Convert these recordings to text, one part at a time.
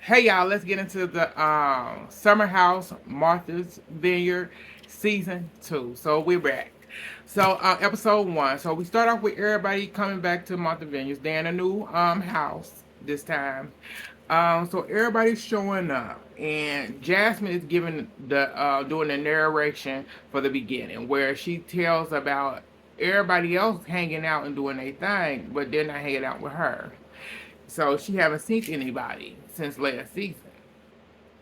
Hey y'all, let's get into the Summer House Martha's Vineyard season 2. So we're back. So episode 1. So we start off with everybody coming back to Martha Vineyards. They're in a new house this time. So everybody's showing up, and Jasmine is giving the doing the narration for the beginning, where she tells about everybody else hanging out and doing their thing, but they're not hanging out with her. So she haven't seen anybody since last season.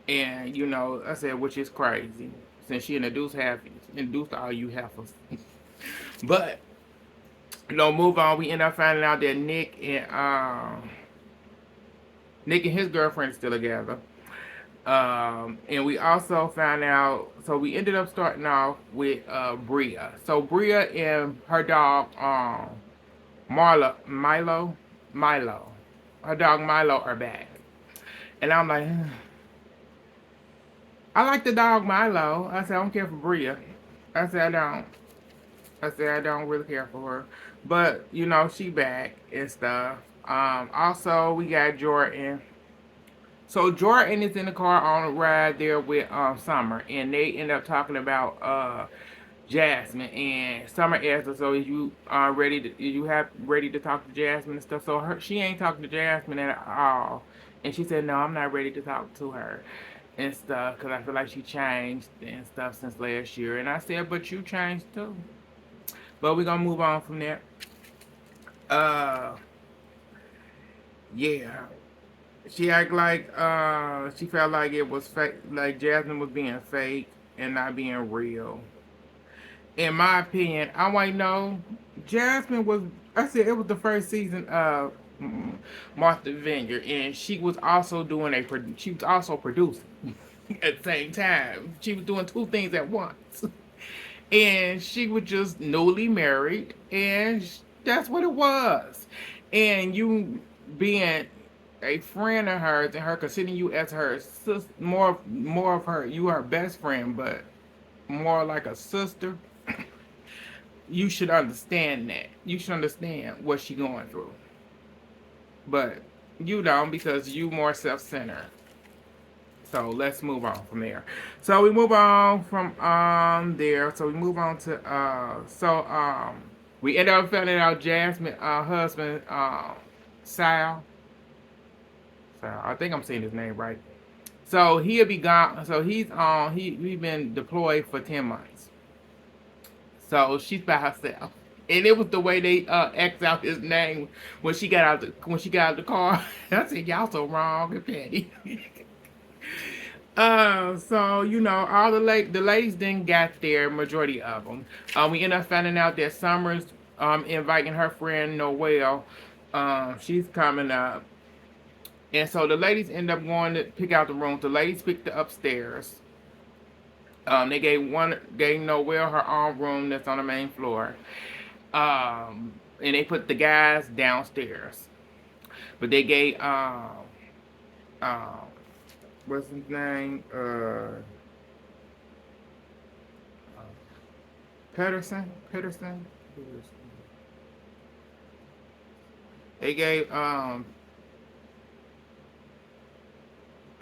And I said, which is crazy, since she introduced all you heifers. But move on. We end up finding out that Nick and his girlfriend are still together. And we also found out. So we ended up starting off with Bria. So Bria and her dog Milo, her dog Milo are back, and I'm like. I like the dog Milo. I said I don't care for Bria. I said I don't. I said I don't really care for her. But she back and stuff. Also we got Jordan. So Jordan is in the car on a ride there with Summer, and they end up talking about Jasmine, and Summer asked her, so is you ready to talk to Jasmine and stuff? So she ain't talking to Jasmine at all, and she said no, I'm not ready to talk to her and stuff because I feel like she changed and stuff since last year. And I said, but you changed too. But we're gonna move on from there. Uh, yeah. She act like she felt like it was fake, like Jasmine was being fake and not being real. In my opinion, I might know Jasmine was. I said it was the first season of Martha Vineyard, and she was also doing She was also producing at the same time. She was doing two things at once, and she was just newly married, and that's what it was. And you being a friend of hers, and her considering you as her sis, more of her, you are her best friend, but more like a sister, you should understand that. You should understand what she's going through. But you don't, because you more self-centered. So let's move on from there. So we move on from there. So we move on to we end up finding out Jasmine husband Sal. Sal, I think I'm saying his name right. So he'll be gone. So he's been deployed for 10 months. So she's by herself. And it was the way they X out his name when she got out the car. I said, y'all so wrong and petty. So all the ladies didn't get there, majority of them. We end up finding out that Summer's inviting her friend Noelle. She's coming up, and so the ladies end up going to pick out the rooms. The ladies picked the upstairs. They gave Noelle her own room that's on the main floor. And they put the guys downstairs. But they gave um what's his name? Pedersen. Pedersen. They gave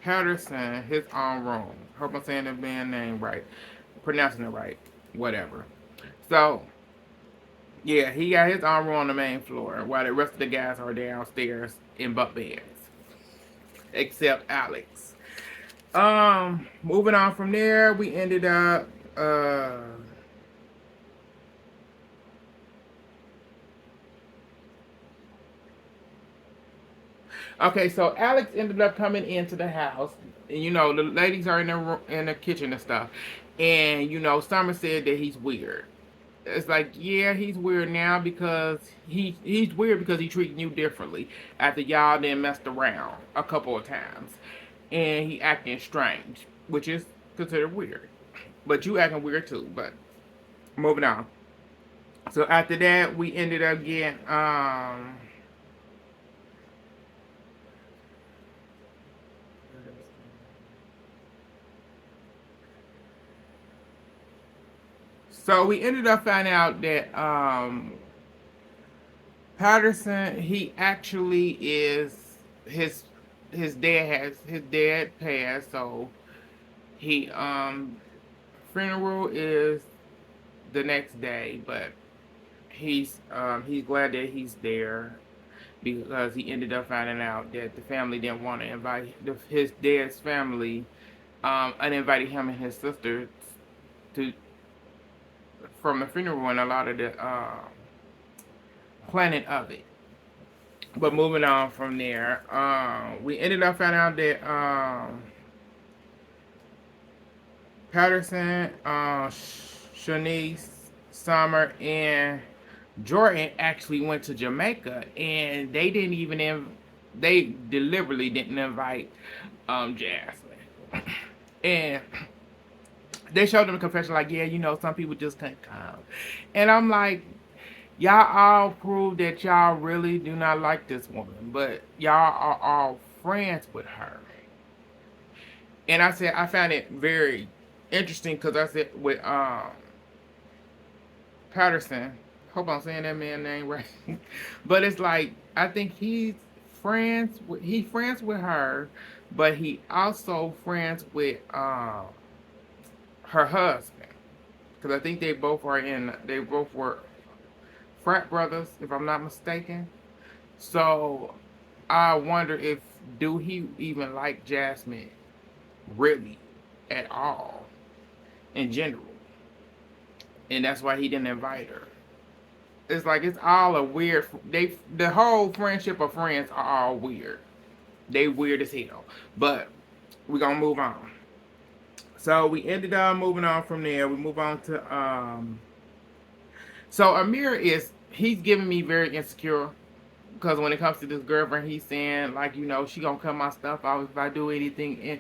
Pedersen his own room. Hope I'm saying the band name right, pronouncing it right, whatever. So yeah, he got his own room on the main floor, while the rest of the guys are downstairs in bunk beds, except Alex. Moving on from there, we ended up okay, so Alex ended up coming into the house, and the ladies are in the kitchen and stuff, and Summer said that he's weird. It's like, yeah, he's weird now because he's weird because he treating you differently after y'all then messed around a couple of times, and he acting strange, which is considered weird. But you acting weird too. But moving on. So after that, we ended up getting So we ended up finding out that Patterson, he actually is his his dad passed, so he funeral is the next day, but he's glad that he's there because he ended up finding out that the family didn't want to invite his dad's family uninvited him and his sister to from the funeral and a lot of the planning of it. But moving on from there, we ended up finding out that Patterson, Shanice, Summer, and Jordan actually went to Jamaica, and they didn't even they deliberately didn't invite Jasmine, and they showed them the confession like, yeah, some people just can't come, and I'm like, y'all all prove that y'all really do not like this woman, but y'all are all friends with her. And I said I found it very interesting because I said with Patterson, hope I'm saying that man's name right, but it's like I think he's friends with her, but he also friends with her husband because I think they both were frat brothers if I'm not mistaken. So I wonder if do he even like Jasmine really at all in general, and that's why he didn't invite her. It's like it's all a weird. The whole friendship of friends are all weird. They weird as hell. But we're gonna move on. So we ended up moving on from there. We move on to So Amir he's giving me very insecure because when it comes to this girlfriend, he's saying like she gonna cut my stuff off if I do anything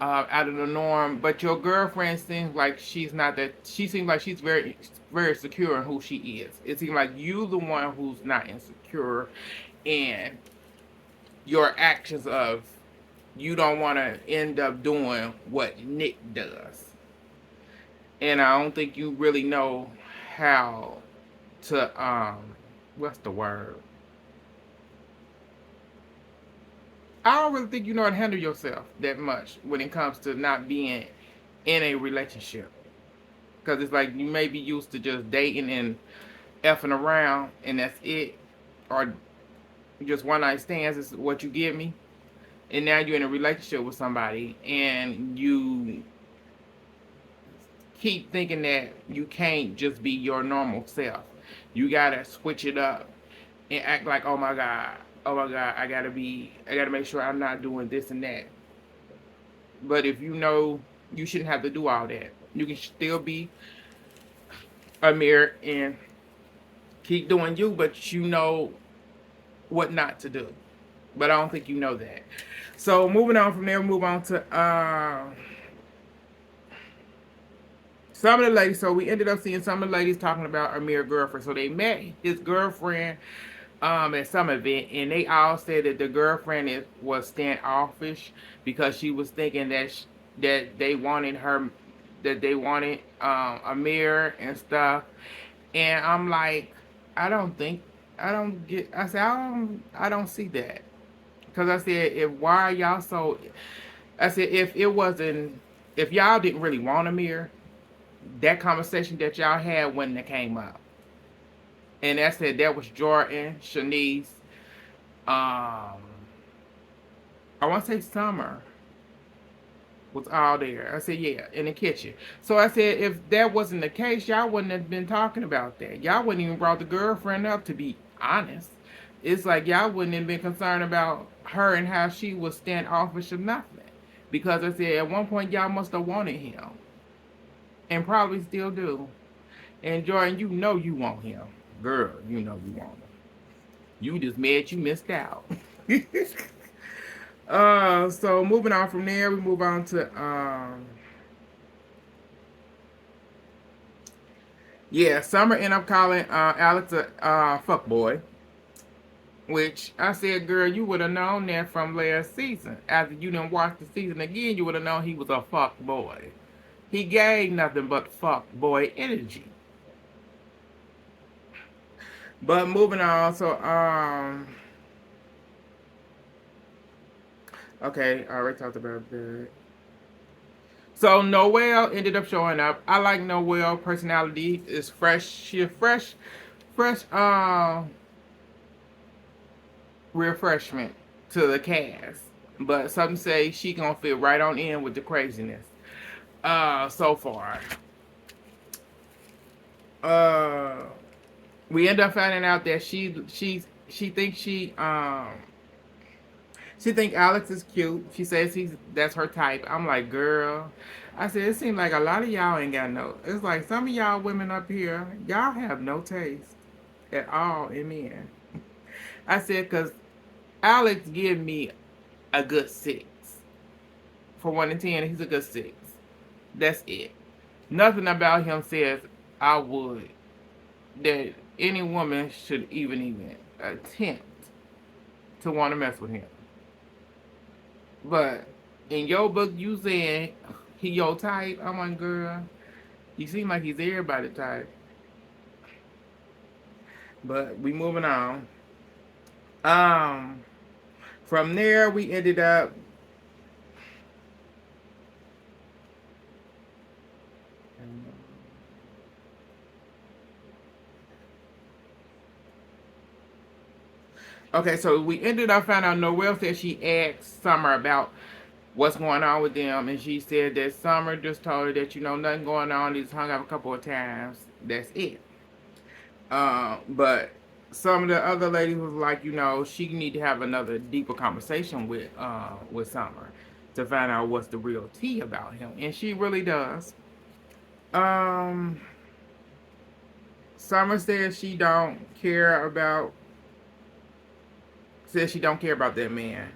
out of the norm. But your girlfriend seems like she's not that. She seems like she's very secure in who she is. It seems like you the one who's not insecure in your actions of you don't want to end up doing what Nick does, and I don't think you really know how to what's the word I don't really think you know how to handle yourself that much when it comes to not being in a relationship. Because it's like you may be used to just dating and effing around and that's it. Or just one night stands is what you give me. And now you're in a relationship with somebody and you keep thinking that you can't just be your normal self. You gotta switch it up and act like, oh my God, I gotta make sure I'm not doing this and that. But if you know you shouldn't have to do all that, you can still be a mirror and keep doing you, but you know what not to do. But I don't think you know that. So moving on from there, move on to some of the ladies. So we ended up seeing some of the ladies talking about Amir's girlfriend. So they met his girlfriend at some event, and they all said that the girlfriend was standoffish because she was thinking that they wanted her, that they wanted Amir and stuff. And I'm like, I don't think, I don't get. I said I don't see that because I said if why are y'all so? I said if it wasn't, if y'all didn't really want Amir, that conversation that y'all had when it came up. And I said that was Jordan, Shanice, um, I want to say Summer was all there. I said, yeah, in the kitchen. So I said, if that wasn't the case, y'all wouldn't have been talking about that. Y'all wouldn't even brought the girlfriend up, to be honest. It's like y'all wouldn't have been concerned about her and how she was standoffish or nothing. Because I said, at one point, y'all must have wanted him. And probably still do. And Jordan, you know you want him. Girl, you know you want him. You just mad you missed out. So moving on from there, we move on to yeah, Summer ended up calling Alex a fuck boy, which I said, girl, you would have known that from last season. After you didn't watch the season again, you would have known he was a fuck boy. He gave nothing but fuck boy energy. But moving on, so Okay, I already talked about that. So Noelle ended up showing up. I like Noelle personality. Is fresh. She a fresh refreshment to the cast. But some say she gonna fit right on in with the craziness. So far. Uh we end up finding out that she thinks she think Alex is cute. She says that's her type. I'm like, girl. I said it seems like a lot of y'all ain't got no. It's like some of y'all women up here, y'all have no taste at all in men. I said because Alex give me a good 6 for 1 to 10. He's a good 6. That's it. Nothing about him says I would that any woman should even attempt to want to mess with him. But in your book, you saying he your type. I'm like, girl, he seem like he's everybody type. But we moving on. Um, from there we ended up. Okay, so we ended up finding out Noelle said she asked Summer about what's going on with them, and she said that Summer just told her that nothing going on. He's hung up a couple of times. That's it. But some of the other ladies was like, she need to have another deeper conversation with Summer to find out what's the real tea about him, and she really does. Um, Summer says she don't care about that man.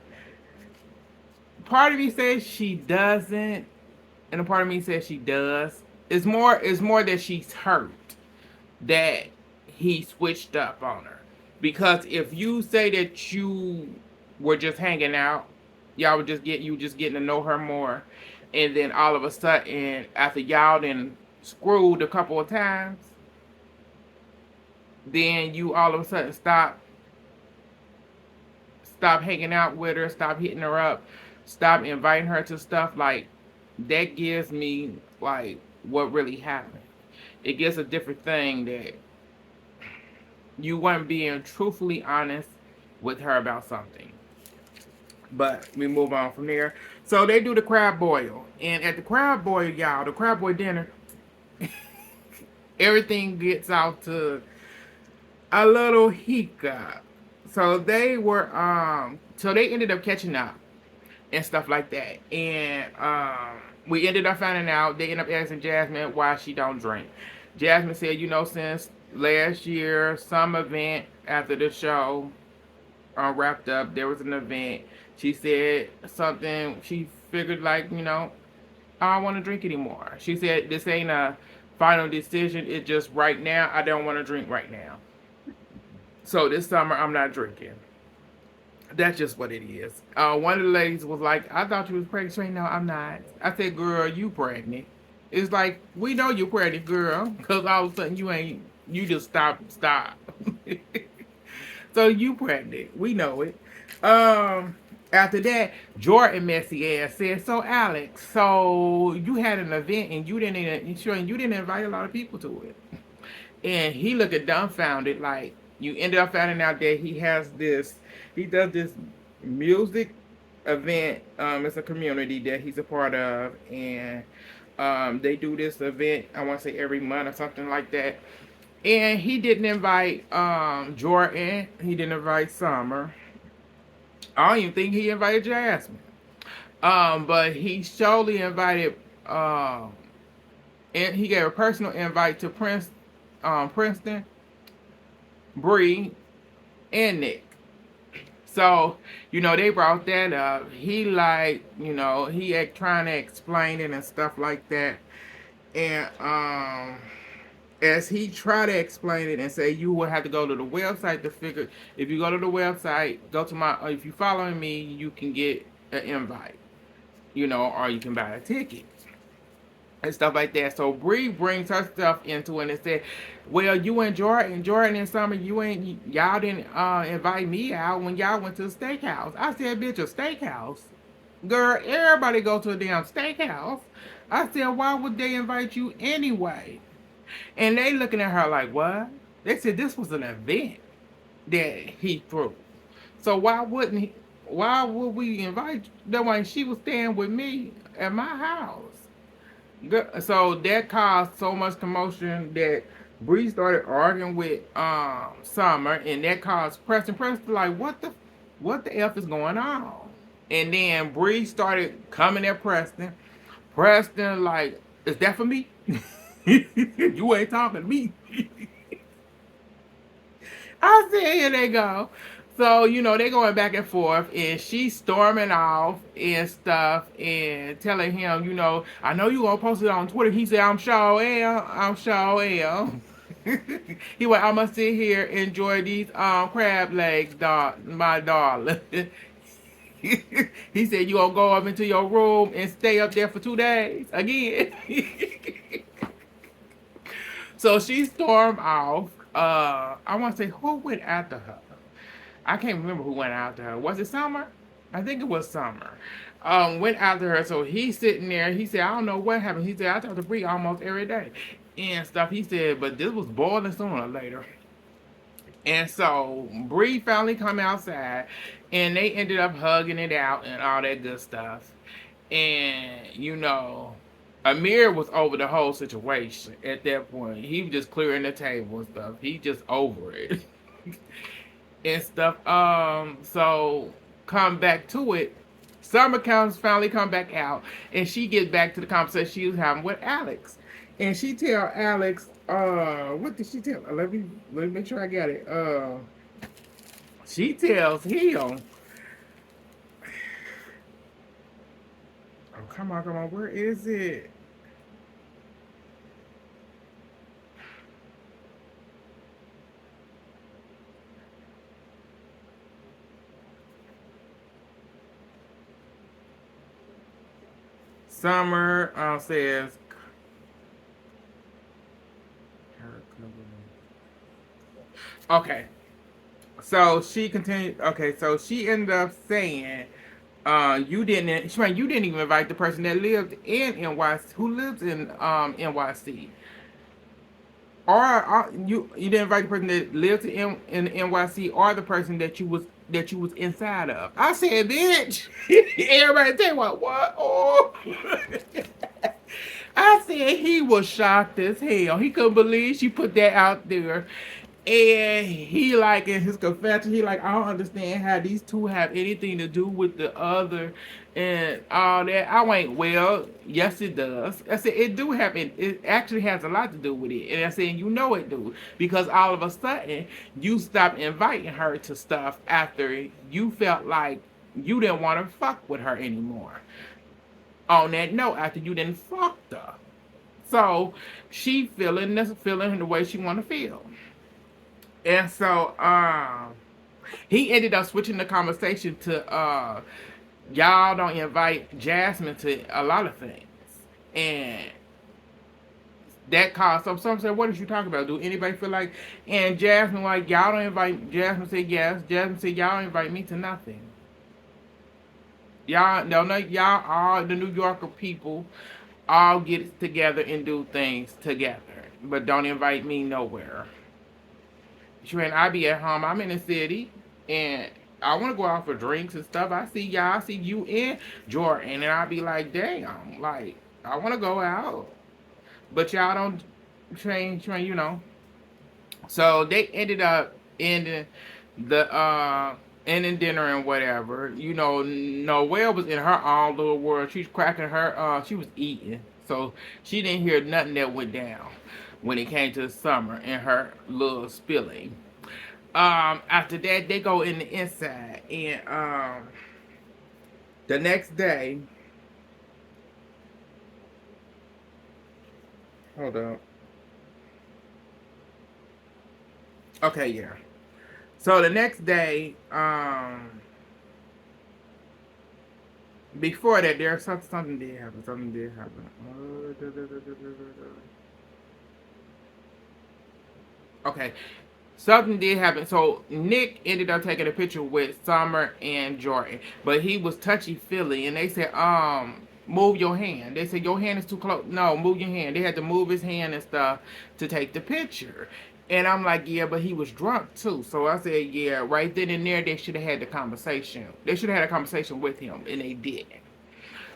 Part of me says she doesn't, and a part of me says she does. It's more that she's hurt that he switched up on her. Because if you say that you were just hanging out, y'all would just getting to know her more, and then all of a sudden after y'all then screwed a couple of times, then you all of a sudden stop hanging out with her, stop hitting her up, stop inviting her to stuff like that gives me like what really happened. It gives a different thing that you weren't being truthfully honest with her about something. But we move on from there. So they do the crab boil. And at the crab boil, y'all, the crab boil dinner, everything gets out to a little hiccup. So they ended up catching up and stuff like that. And we ended up finding out, they ended up asking Jasmine why she don't drink. Jasmine said, since last year, some event after the show wrapped up, there was an event. She said something, she figured like, I don't want to drink anymore. She said, this ain't a final decision. It's just right now, I don't want to drink right now. So this summer, I'm not drinking. That's just what it is. One of the ladies was like, I thought you was pregnant. She ain't, no, I'm not. I said, girl, you pregnant. It's like, we know you're pregnant, girl. Because all of a sudden you just stop. So you pregnant. We know it. After that, Jordan messy ass said, so Alex, so you had an event and you didn't invite a lot of people to it. And he looked dumbfounded, like, you ended up finding out that he does this music event. It's a community that he's a part of, and they do this event, I want to say every month or something like that. And he didn't invite Jordan. He didn't invite Summer. I don't even think he invited Jasmine. But he surely invited, and he gave a personal invite to Princeton, Bree, and Nick. So, they brought that up. He he trying to explain it and stuff like that. And as he tried to explain it and say you will have to go to the website to figure, if you go to the website, if you following me, you can get an invite, or you can buy a ticket and stuff like that. So Bree brings her stuff into it and said, well, you and Jordan and Summer, y'all didn't invite me out when y'all went to the steakhouse. I said, bitch, a steakhouse? Girl, everybody go to a damn steakhouse. I said, why would they invite you anyway? And they looking at her like, what? They said this was an event that he threw. So why would we invite you? That way she was staying with me at my house. So that caused so much commotion that Bree started arguing with Summer, and that caused Preston. Preston like, what the f is going on? And then Bree started coming at Preston. Preston like, is that for me? You ain't talking to me. I said, here they go. So, they going back and forth, and she's storming off and stuff and telling him, I know you gonna post it on Twitter. He said, I'm sure am. I'm sure am. He went, I'm gonna sit here and enjoy these crab legs, my darling. He said, you gonna go up into your room and stay up there for 2 days again. So she stormed off. I want to say, who went after her? I can't remember who went after her. Was it Summer? I think it was Summer. Went after her. So he's sitting there. He said, I don't know what happened. He said, I talk to Bree almost every day and stuff. He said, but this was boiling sooner or later. And so Bree finally come outside, and they ended up hugging it out and all that good stuff. And Amir was over the whole situation at that point. He was just clearing the table and stuff. He just over it and stuff. So come back to it. Summer comes finally come back out, and she gets back to the conversation she was having with Alex, and she tell Alex, what did she tell? Let me make sure I got it. She tells him, oh come on, where is it? Summer says, okay. So she continued. Okay, so she ended up saying, you didn't. She mean, you didn't even invite the person that lived in NYC, who lives in NYC, or you didn't invite the person that lives in NYC, or the person that you was inside of. I said, bitch. Everybody say what? Oh. I said he was shocked as hell. He couldn't believe she put that out there. And he like in his confession, he like, I don't understand how these two have anything to do with the other and all that. I went, well, yes it does. I said it do have it actually has a lot to do with it. And I said, it do. Because all of a sudden you stopped inviting her to stuff after you felt like you didn't want to fuck with her anymore. On that note, after you didn't fuck her. So she feeling the way she wanna feel. And so he ended up switching the conversation to y'all don't invite Jasmine to a lot of things. And that caused some said, what is you talking about? Do anybody feel like, and Jasmine like, y'all don't invite, Jasmine said yes. Jasmine said, y'all don't invite me to nothing. Y'all no, y'all all the New Yorker people all get together and do things together. But don't invite me nowhere. When I be at home, I'm in the city, and I want to go out for drinks and stuff. I see y'all, I see you in Jordan, and I be like, damn, like I want to go out, but y'all don't train. So they ended up ending the ending dinner and whatever. Noelle was in her own little world. She's cracking her. She was eating, so she didn't hear nothing that went down when it came to the Summer and her little spilling. After that, they go in the inside, and the next day, hold up. Okay, yeah. So the next day, before that, there's something did happen. Something did happen. Okay. Something did happen. So Nick ended up taking a picture with Summer and Jordan, but he was touchy feely, and they said, move your hand. They said your hand is too close. No, move your hand. They had to move his hand and stuff to take the picture. And I'm like, yeah, but he was drunk too. So I said, yeah, right then and there, they should have had the conversation. They should have had a conversation with him, and they didn't.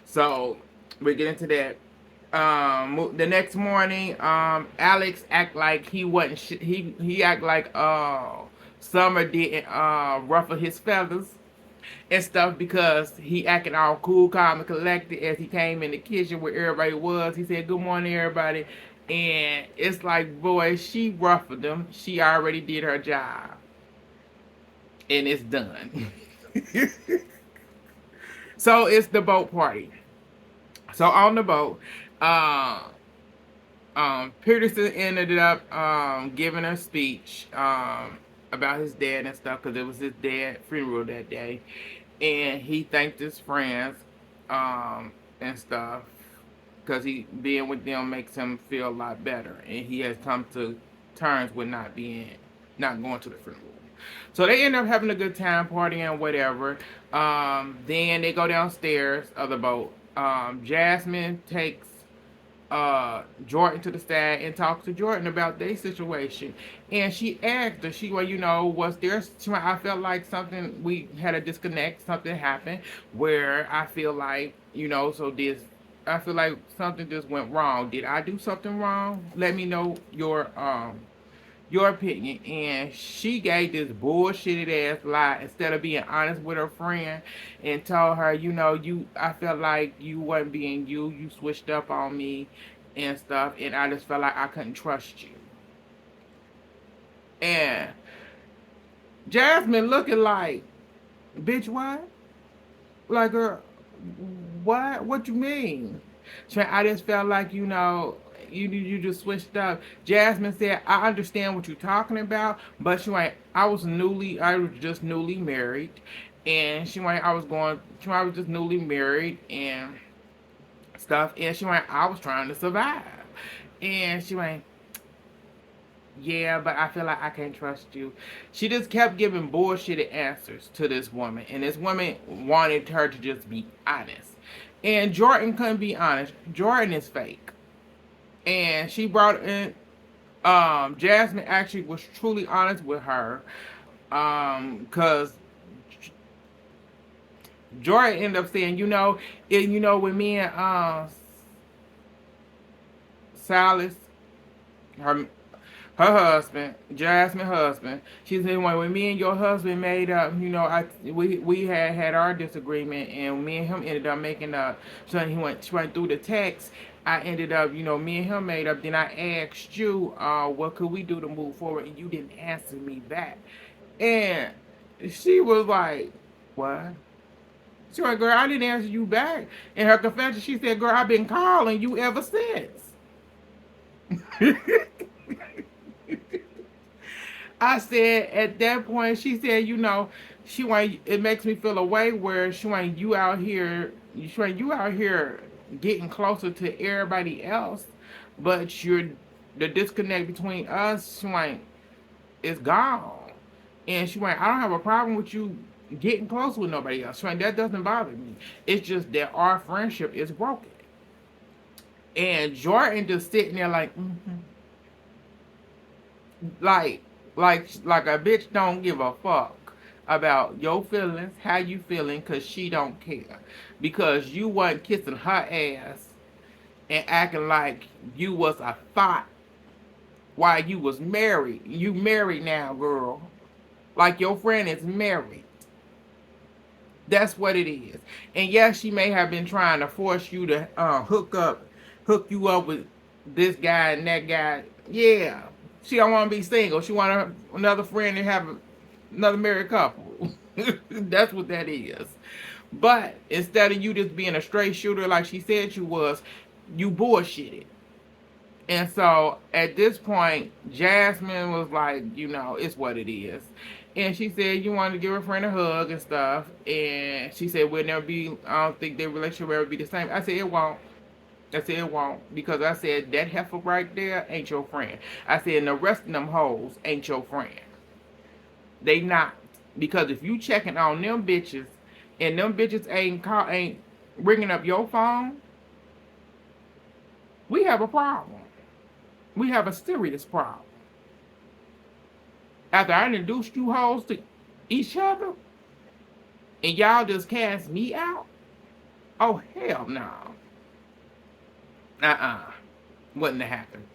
So we get into that. The next morning, Alex act like he wasn't. He act like Summer didn't ruffle his feathers and stuff because he acting all cool, calm, and collected as he came in the kitchen where everybody was. He said, "Good morning, everybody," and it's like, boy, she ruffled him. She already did her job, and it's done. So it's the boat party. So on the boat, uh, Peterson ended up giving a speech about his dad and stuff because it was his dad's funeral that day, and he thanked his friends and stuff because he being with them makes him feel a lot better, and he has come to terms with not going to the funeral. So they end up having a good time partying, whatever. Then they go downstairs of the boat. Jasmine takes Jordan to the side and talks to Jordan about their situation. And she asked her, well, was there, I felt like something, we had a disconnect, something happened where I feel like, I feel like something just went wrong. Did I do something wrong? Let me know your opinion. And she gave this bullshitted ass lie instead of being honest with her friend and told her, I felt like you wasn't being you switched up on me and stuff, and I just felt like I couldn't trust you. And Jasmine looking like, bitch, what? Like, what you mean? I just felt like, you just switched up. Jasmine said, I understand what you're talking about, but I was just newly married. And I was just newly married and stuff. And I was trying to survive. And yeah, but I feel like I can't trust you. She just kept giving bullshitted answers to this woman. And this woman wanted her to just be honest. And Jordan couldn't be honest. Jordan is fake. And she brought in Jasmine actually was truly honest with her. Cause Jordan ended up saying, when me and Silas, her husband, Jasmine husband, she said, when me and your husband made up, we had our disagreement, and me and him ended up making up. So she went through the text. I ended up, me and him made up. Then I asked you, what could we do to move forward, and you didn't answer me back. And she was like, what? She went, girl, I didn't answer you back. In her confession, she said, girl, I've been calling you ever since. I said at that point, she said, it makes me feel a way where you out here getting closer to everybody else, but the disconnect between us, is gone. And I don't have a problem with you getting close with nobody else. That doesn't bother me. It's just that our friendship is broken. And Jordan just sitting there like, like a bitch don't give a fuck about your feelings, how you feeling, cause she don't care. Because you wasn't kissing her ass and acting like you was a thought while you was married. You married now, girl. Like your friend is married. That's what it is. And yes, she may have been trying to force you to hook you up with this guy and that guy. Yeah. She don't want to be single. She want another friend and have another married couple. That's what that is. But instead of you just being a straight shooter like she said you was, you bullshitted. And so at this point, Jasmine was like, it's what it is. And she said you wanted to give her friend a hug and stuff. And she said we'll never be, I don't think their relationship will ever be the same. I said it won't. Because I said that heifer right there ain't your friend. I said and the rest of them hoes ain't your friend. They not. Because if you checking on them bitches and them bitches ain't ringing up your phone, we have a problem. We have a serious problem. After I introduced you hoes to each other and y'all just cast me out, oh hell no. Uh-uh. Wouldn't have happened.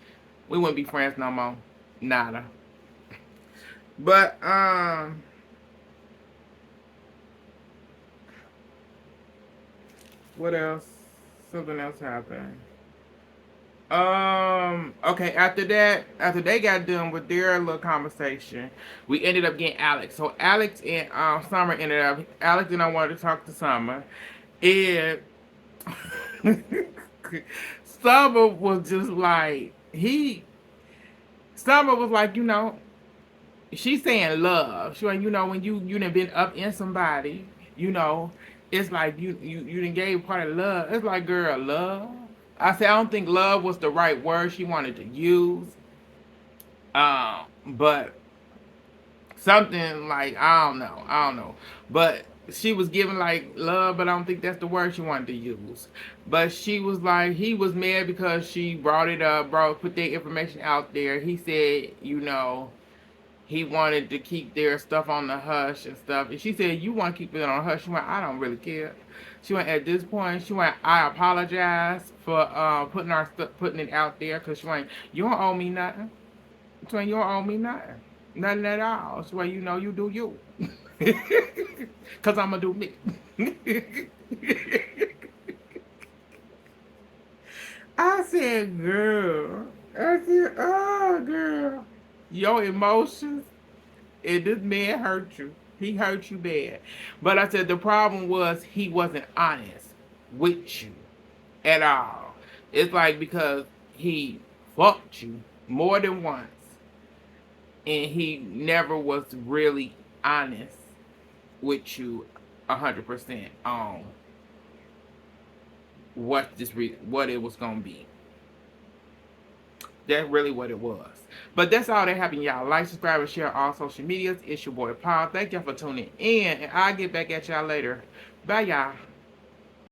We wouldn't be friends no more. Nada. But what else? Something else happened. Okay, after they got done with their little conversation, we ended up getting Alex. So Alex and Summer ended up Alex and I wanted to talk to Summer. And Summer was just like Summer was like, she's saying love. She like, when you done been up in somebody, it's like you done gave part of love. It's like, girl, love. I said I don't think love was the right word she wanted to use. But something like I don't know. But she was giving like love, but I don't think that's the word she wanted to use. But she was like, he was mad because she brought it up, put their information out there. He said, he wanted to keep their stuff on the hush and stuff. And she said, you want to keep it on hush? She went, I don't really care. She went, at this point, she went, I apologize for putting it out there, because she went, you don't owe me nothing. She went, you don't owe me nothing. Nothing at all. She went, you do you. Because I'm going to do me. I said, girl. I said, oh, girl. Your emotions, and this man hurt you. He hurt you bad. But I said the problem was he wasn't honest with you at all. It's like, because he fucked you more than once, and he never was really honest with you 100% on what it was gonna be. That's really what it was. But that's all that happened, y'all. Like, subscribe, and share all social medias. It's your boy Paul. Thank y'all for tuning in, and I'll get back at y'all later. Bye, y'all.